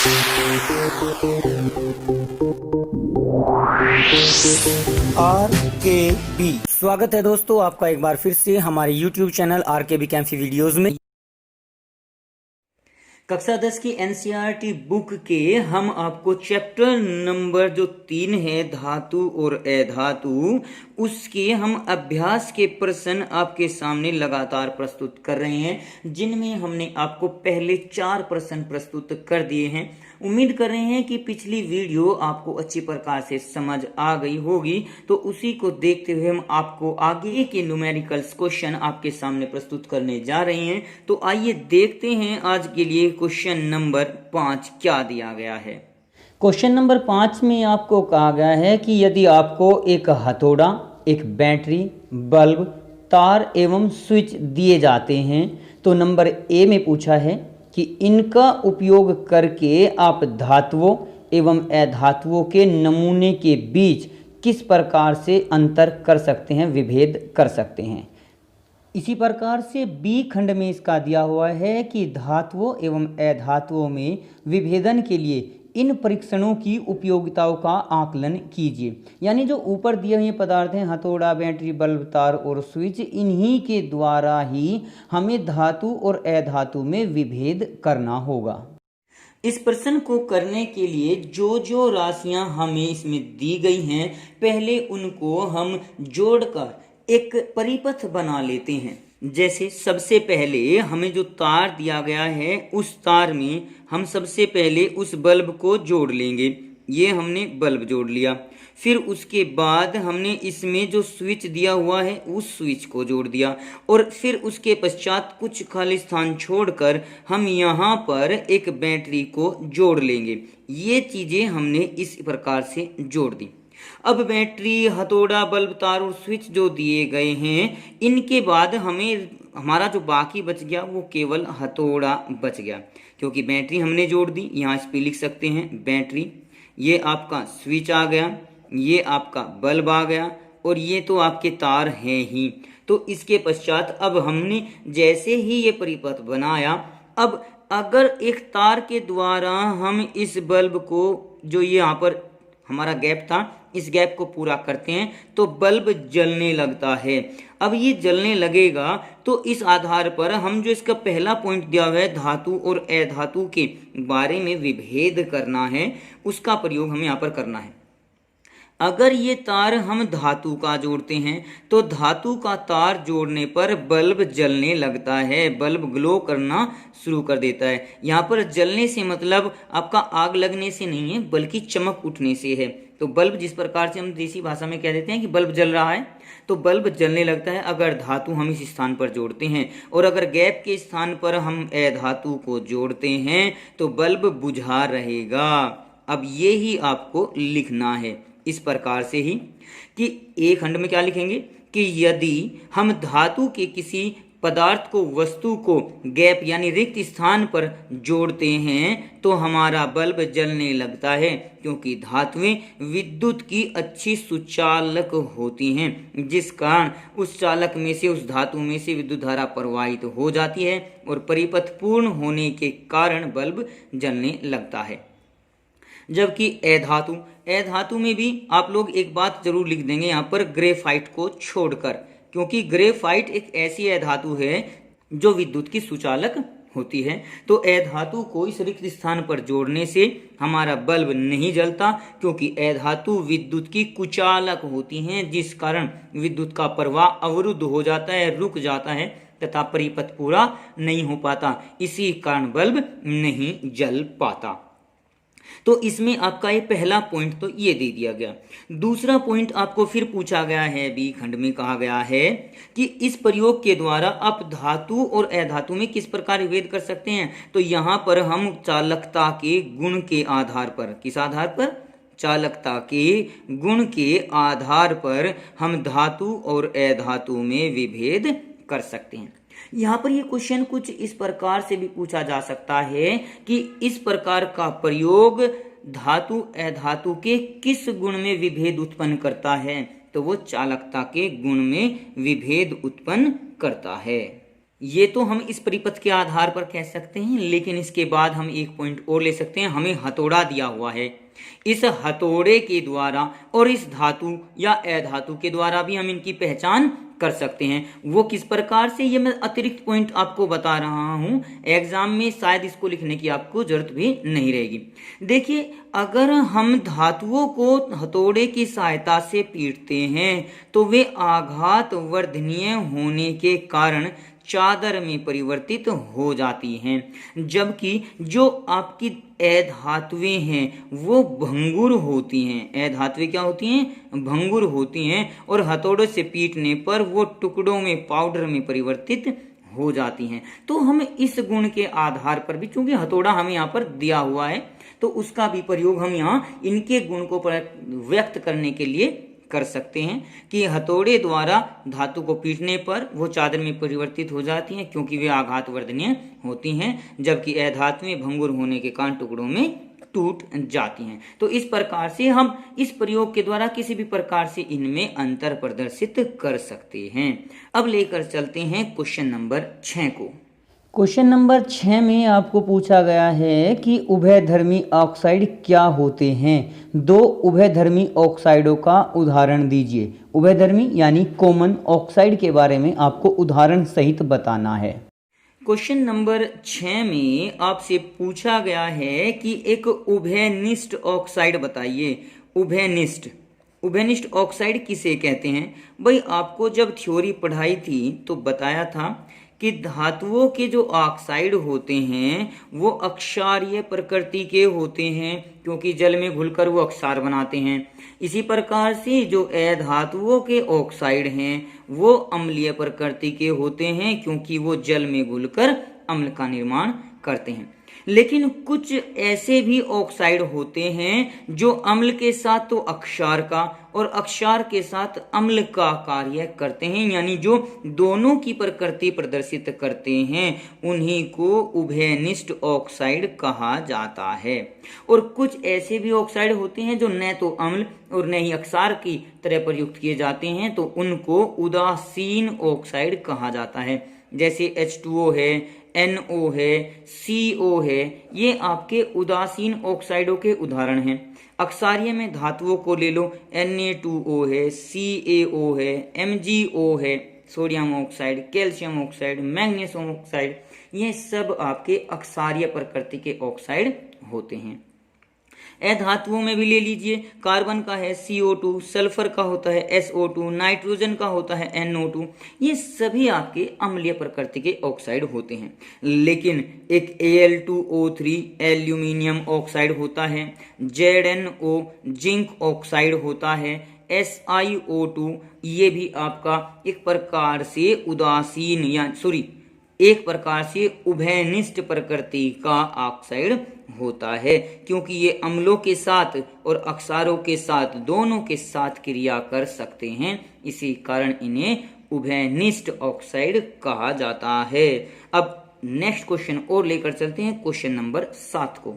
RKB स्वागत है दोस्तों आपका एक बार फिर से हमारे YouTube चैनल RKB कैंफी वीडियोस में। कक्षा 10 की एनसीईआरटी बुक के हम आपको चैप्टर नंबर जो 3 है धातु और अधातु, उसके हम अभ्यास के प्रश्न आपके सामने लगातार प्रस्तुत कर रहे हैं, जिनमें हमने आपको पहले 4 प्रश्न प्रस्तुत कर दिए हैं। उम्मीद कर रहे हैं कि पिछली वीडियो आपको अच्छी प्रकार से समझ आ गई होगी, तो उसी को देखते हुए हम आपको आगे के न्यूमेरिकल्स क्वेश्चन आपके सामने प्रस्तुत करने जा रहे हैं। तो आइए देखते हैं आज के लिए क्वेश्चन नंबर 5 क्या दिया गया है। क्वेश्चन नंबर 5 में आपको कहा गया है कि यदि आपको एक हथौड़ा, एक बैटरी, बल्ब, तार एवं स्विच दिए जाते हैं, तो नंबर ए में पूछा है कि इनका उपयोग करके आप धातुओं एवं अधातुओं के नमूने के बीच किस प्रकार से अंतर कर सकते हैं, विभेद कर सकते हैं। इसी प्रकार से बी खंड में इसका दिया हुआ है कि धातुओं एवं अधातुओं में विभेदन के लिए इन परीक्षणों की उपयोगिताओं का आकलन कीजिए। यानी जो ऊपर दिए हुए पदार्थ हैं, हथौड़ा, बैटरी, बल्ब, तार और स्विच, इन्हीं के द्वारा ही हमें धातु और अधातु में विभेद करना होगा। इस प्रश्न को करने के लिए जो जो राशियां हमें इसमें दी गई हैं, पहले उनको हम जोड़कर एक परिपथ बना लेते हैं। जैसे सबसे पहले हमें जो तार दिया गया है, उस तार में हम सबसे पहले उस बल्ब को जोड़ लेंगे। ये हमने बल्ब जोड़ लिया। फिर उसके बाद हमने इसमें जो स्विच दिया हुआ है, उस स्विच को जोड़ दिया। और फिर उसके पश्चात कुछ खाली स्थान छोड़कर हम यहाँ पर एक बैटरी को जोड़ लेंगे। ये चीज़ें हमने इस प्रकार से जोड़ दी। अब बैटरी, हथौड़ा, बल्ब, तार और स्विच जो दिए गए हैं, इनके बाद हमें हमारा जो बाकी बच गया वो केवल हथौड़ा बच गया, क्योंकि बैटरी हमने जोड़ दी। यहाँ इस पे लिख सकते हैं बैटरी, ये आपका स्विच आ गया, ये आपका बल्ब आ गया और ये तो आपके तार हैं ही। तो इसके पश्चात अब हमने जैसे ही ये परिपथ बनाया, अब अगर एक तार के द्वारा हम इस बल्ब को, जो ये यहाँ पर हमारा गैप था, इस गैप को पूरा करते हैं तो बल्ब जलने लगता है। अब ये जलने लगेगा तो इस आधार पर हम जो इसका पहला पॉइंट दिया हुआ है धातु और अधातु के बारे में विभेद करना है, उसका प्रयोग हमें यहाँ पर करना है। अगर ये तार हम धातु का जोड़ते हैं तो धातु का तार जोड़ने पर बल्ब जलने लगता है, बल्ब ग्लो करना शुरू कर देता है। यहाँ पर जलने से मतलब आपका आग लगने से नहीं है, बल्कि चमक उठने से है। तो बल्ब जिस प्रकार से हम देसी भाषा में कह देते हैं कि बल्ब जल रहा है, तो बल्ब जलने लगता है अगर धातु हम इस स्थान पर जोड़ते हैं। और अगर गैप के स्थान पर हम अधातु को जोड़ते हैं तो बल्ब बुझा रहेगा। अब ये ही आपको लिखना है इस प्रकार से ही कि एक खंड में क्या लिखेंगे कि यदि हम धातु के किसी पदार्थ को, वस्तु को गैप यानी रिक्त स्थान पर जोड़ते हैं तो हमारा बल्ब जलने लगता है, क्योंकि धातुएं विद्युत की अच्छी सुचालक होती हैं, जिस कारण उस चालक में से, उस धातु में से विद्युत धारा प्रवाहित हो जाती है और परिपथ पूर्ण होने के कारण बल्ब जलने लगता है। जबकि अधातु में भी आप लोग एक बात जरूर लिख देंगे यहाँ पर, ग्रेफाइट को छोड़कर, क्योंकि ग्रेफाइट एक ऐसी अधातु है जो विद्युत की सुचालक होती है। तो अधातु को इस रिक्त स्थान पर जोड़ने से हमारा बल्ब नहीं जलता, क्योंकि अधातु विद्युत की कुचालक होती हैं, जिस कारण विद्युत का प्रवाह अवरुद्ध हो जाता है, रुक जाता है तथा परिपथ पूरा नहीं हो पाता। इसी कारण बल्ब नहीं जल पाता। तो इसमें आपका ये पहला पॉइंट तो ये दे दिया गया। दूसरा पॉइंट आपको फिर पूछा गया है, बी खंड में कहा गया है कि इस प्रयोग के द्वारा आप धातु और अधातु में किस प्रकार विभेद कर सकते हैं। तो यहाँ पर हम चालकता के गुण के आधार पर, किस आधार पर, चालकता के गुण के आधार पर हम धातु और अधातु में विभेद कर सकते हैं। यहाँ पर ये क्वेश्चन कुछ इस प्रकार से भी पूछा जा सकता है कि इस प्रकार का प्रयोग धातु अधातु के किस गुण में विभेद उत्पन्न करता है, तो वो चालकता के गुण में विभेद उत्पन्न करता है। ये तो हम इस परिपथ के आधार पर कह सकते हैं, लेकिन इसके बाद हम एक पॉइंट और ले सकते हैं। हमें हथौड़ा दिया हुआ है, इस हथौड़े के द्वारा और इस धातु या अधातु के द्वारा भी हम इनकी पहचान कर सकते हैं। वो किस प्रकार से, ये मैं अतिरिक्त पॉइंट आपको बता रहा हूं, एग्जाम में शायद इसको लिखने की आपको जरूरत भी नहीं रहेगी। देखिए, अगर हम धातुओं को हथौड़े की सहायता से पीटते हैं तो वे आघात वर्धनीय होने के कारण चादर में परिवर्तित हो जाती हैं, जबकि जो आपकी अधातुएं हैं वो भंगुर होती हैं। अधातुएं क्या होती हैं? भंगुर होती हैं, और हथौड़े से पीटने पर वो टुकड़ों में, पाउडर में परिवर्तित हो जाती हैं। तो हम इस गुण के आधार पर भी, चूंकि हथौड़ा हमें यहाँ पर दिया हुआ है, तो उसका भी प्रयोग हम यहाँ इनके गुण को व्यक्त करने के लिए कर सकते हैं कि हथौड़े द्वारा धातु को पीटने पर वो चादर में परिवर्तित हो जाती हैं, क्योंकि वे आघात वर्धनीय होती हैं, जबकि अधातुएं भंगुर होने के कारण टुकड़ों में टूट जाती हैं। तो इस प्रकार से हम इस प्रयोग के द्वारा किसी भी प्रकार से इनमें अंतर प्रदर्शित कर सकते हैं। अब लेकर चलते हैं क्वेश्चन नंबर 6 को। क्वेश्चन नंबर 6 में आपको पूछा गया है कि उभयधर्मी ऑक्साइड क्या होते हैं। दो उभयधर्मी ऑक्साइडों का उदाहरण दीजिए। उभयधर्मी यानी कॉमन ऑक्साइड के बारे में आपको उदाहरण सहित बताना है। क्वेश्चन नंबर 6 में आपसे पूछा गया है कि एक उभयनिष्ठ ऑक्साइड बताइए। उभयनिष्ठ ऑक्साइड किसे कहते हैं? भाई, आपको जब थ्योरी पढ़ाई थी तो बताया था कि धातुओं के जो ऑक्साइड होते हैं वो अक्षारीय प्रकृति के होते हैं, क्योंकि जल में घुलकर वो अक्षार बनाते हैं। इसी प्रकार से जो अधातुओं के ऑक्साइड हैं वो अम्लीय प्रकृति के होते हैं, क्योंकि वो जल में घुलकर अम्ल का निर्माण करते हैं। लेकिन कुछ ऐसे भी ऑक्साइड होते हैं जो अम्ल के साथ तो अक्षार का और अक्षार के साथ अम्ल का कार्य करते हैं, यानी जो दोनों की प्रकृति प्रदर्शित करते हैं, उन्हीं को उभयनिष्ठ ऑक्साइड कहा जाता है। और कुछ ऐसे भी ऑक्साइड होते हैं जो न तो अम्ल और न ही अक्षार की तरह प्रयुक्त किए जाते हैं, तो उनको उदासीन ऑक्साइड कहा जाता है। जैसे H2O है, NO है, CO है, ये आपके उदासीन ऑक्साइडों के उदाहरण हैं। अक्षारीय में धातुओं को ले लो, Na2O है, CaO है, MgO है, sodium oxide, calcium oxide, magnesium oxide, ये सब आपके अक्षारीय प्रकृति के ऑक्साइड होते हैं। अधातुओं में भी ले लीजिए, कार्बन का है CO2, सल्फर का होता है SO2, नाइट्रोजन का होता है NO2, ये सभी आपके अम्लीय प्रकृति के ऑक्साइड होते हैं। लेकिन एक Al2O3 एल्यूमिनियम ऑक्साइड होता है, ZnO जिंक ऑक्साइड होता है, SiO2 ये भी आपका एक प्रकार से उदासीन या एक प्रकार से उभयनिष्ठ प्रकृति का ऑक्साइड होता है, क्योंकि ये अम्लों के साथ और अक्षारों के साथ, दोनों के साथ क्रिया कर सकते हैं, इसी कारण इन्हें उभयनिष्ठ ऑक्साइड कहा जाता है। अब नेक्स्ट क्वेश्चन और लेकर चलते हैं, क्वेश्चन नंबर 7 को।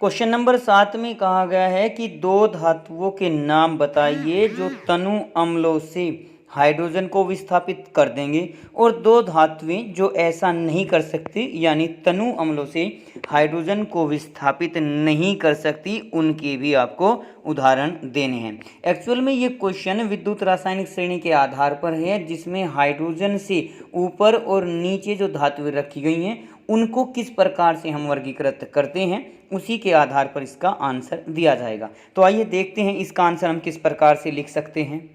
क्वेश्चन नंबर 7 में कहा गया है कि दो धातुओं के नाम बताइए जो तनु अम्लों से हाइड्रोजन को विस्थापित कर देंगे, और दो धातुएं जो ऐसा नहीं कर सकती, यानी तनु अम्लों से हाइड्रोजन को विस्थापित नहीं कर सकती, उनके भी आपको उदाहरण देने हैं। एक्चुअल में ये क्वेश्चन विद्युत रासायनिक श्रेणी के आधार पर है, जिसमें हाइड्रोजन से ऊपर और नीचे जो धातुएं रखी गई हैं उनको किस प्रकार से हम वर्गीकृत करते हैं, उसी के आधार पर इसका आंसर दिया जाएगा। तो आइए देखते हैं इसका आंसर हम किस प्रकार से लिख सकते हैं।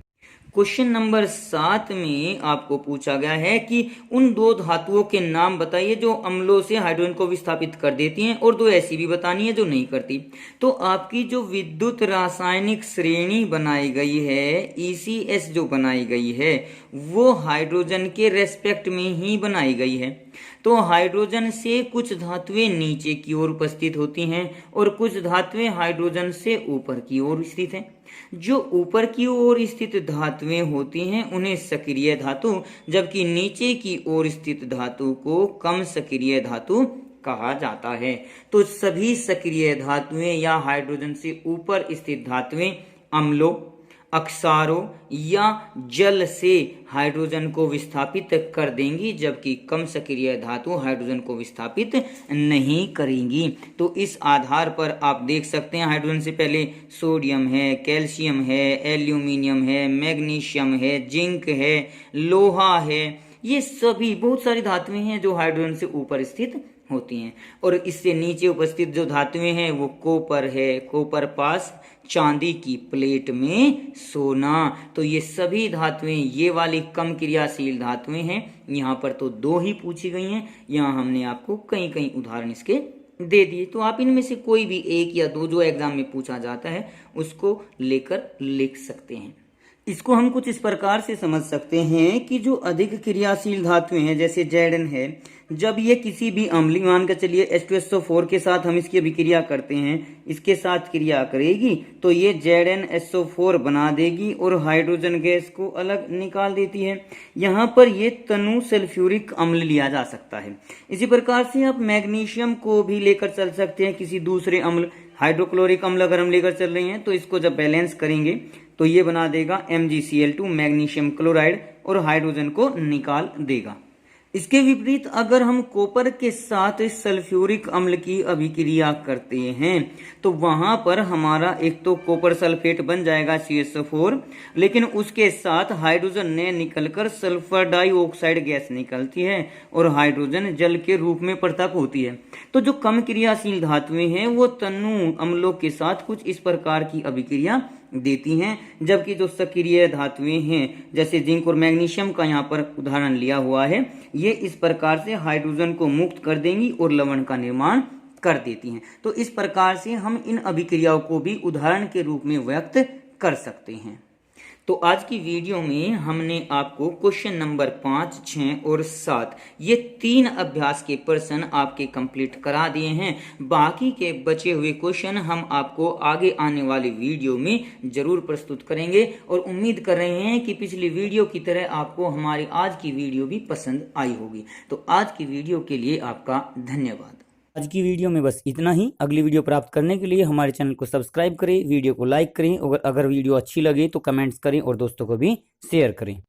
क्वेश्चन नंबर 7 में आपको पूछा गया है कि उन दो धातुओं के नाम बताइए जो अम्लों से हाइड्रोजन को विस्थापित कर देती हैं, और दो ऐसी भी बतानी है जो नहीं करती। तो आपकी जो विद्युत रासायनिक श्रेणी बनाई गई है, ECS जो बनाई गई है, वो हाइड्रोजन के रेस्पेक्ट में ही बनाई गई है। तो हाइड्रोजन से कुछ धातुएं नीचे की ओर उपस्थित होती हैं और कुछ धातुएं हाइड्रोजन से ऊपर की ओर स्थित हैं। जो ऊपर की ओर स्थित धातुएं होती हैं उन्हें सक्रिय धातु, जबकि नीचे की ओर स्थित धातु को कम सक्रिय धातु कहा जाता है। तो सभी सक्रिय धातुएं या हाइड्रोजन से ऊपर स्थित धातुएं अम्लों, अक्षारों या जल से हाइड्रोजन को विस्थापित कर देंगी, जबकि कम सक्रिय धातु हाइड्रोजन को विस्थापित नहीं करेंगी। तो इस आधार पर आप देख सकते हैं हाइड्रोजन से पहले सोडियम है, कैल्शियम है, एल्यूमिनियम है, मैग्नीशियम है, जिंक है, लोहा है, ये सभी बहुत सारी धातुएं हैं जो हाइड्रोजन से ऊपर स्थित होती हैं। और इससे नीचे उपस्थित जो धातुएं हैं वो कोपर है, कोपर पास चांदी की प्लेट में सोना। तो ये सभी धातुएं, ये वाली कम क्रियाशील धातुएं हैं। यहाँ पर तो 2 ही पूछी गई हैं, यहाँ हमने आपको कई कई उदाहरण इसके दे दिए। तो आप इनमें से कोई भी 1 या 2 जो एग्जाम में पूछा जाता है उसको लेकर लिख सकते हैं। इसको हम कुछ इस प्रकार से समझ सकते हैं कि जो अधिक क्रियाशील धातुएं हैं जैसे Zn है, जब ये किसी भी अम्ल, मान कर चलिए H2SO4 के साथ हम इसकी अभिक्रिया करते हैं, इसके साथ क्रिया करेगी तो ये ZnSO4 बना देगी और हाइड्रोजन गैस को अलग निकाल देती है। यहाँ पर ये तनु सल्फ्यूरिक अम्ल लिया जा सकता है। इसी प्रकार से आप मैग्नीशियम को भी लेकर चल सकते हैं, किसी दूसरे अम्ल, हाइड्रोक्लोरिक अम्ल अगर हम लेकर चल रहे हैं तो इसको जब बैलेंस करेंगे तो ये बना देगा MgCl2 मैग्नीशियम क्लोराइड और हाइड्रोजन को निकाल देगा। इसके विपरीत अगर हम कॉपर के साथ सल्फ्यूरिक अम्ल की अभिक्रिया करते हैं तो वहां पर हमारा एक तो कॉपर सल्फेट बन जाएगा CSO4, लेकिन उसके साथ हाइड्रोजन ने निकलकर सल्फर डाइऑक्साइड गैस निकलती है और हाइड्रोजन जल के रूप में पृथक होती है। तो जो कम क्रियाशील धातुएं हैं वो तनु अम्लों के साथ कुछ इस प्रकार की अभिक्रिया देती हैं, जबकि जो सक्रिय धातुएं हैं जैसे जिंक और मैग्नीशियम का यहाँ पर उदाहरण लिया हुआ है, ये इस प्रकार से हाइड्रोजन को मुक्त कर देंगी और लवण का निर्माण कर देती हैं। तो इस प्रकार से हम इन अभिक्रियाओं को भी उदाहरण के रूप में व्यक्त कर सकते हैं। तो आज की वीडियो में हमने आपको क्वेश्चन नंबर 5, 6 और 7 ये 3 अभ्यास के प्रश्न आपके कंप्लीट करा दिए हैं। बाकी के बचे हुए क्वेश्चन हम आपको आगे आने वाली वीडियो में जरूर प्रस्तुत करेंगे और उम्मीद कर रहे हैं कि पिछली वीडियो की तरह आपको हमारी आज की वीडियो भी पसंद आई होगी। तो आज की वीडियो के लिए आपका धन्यवाद। आज की वीडियो में बस इतना ही। अगली वीडियो प्राप्त करने के लिए हमारे चैनल को सब्सक्राइब करें, वीडियो को लाइक करें और अगर वीडियो अच्छी लगे तो कमेंट्स करें और दोस्तों को भी शेयर करें।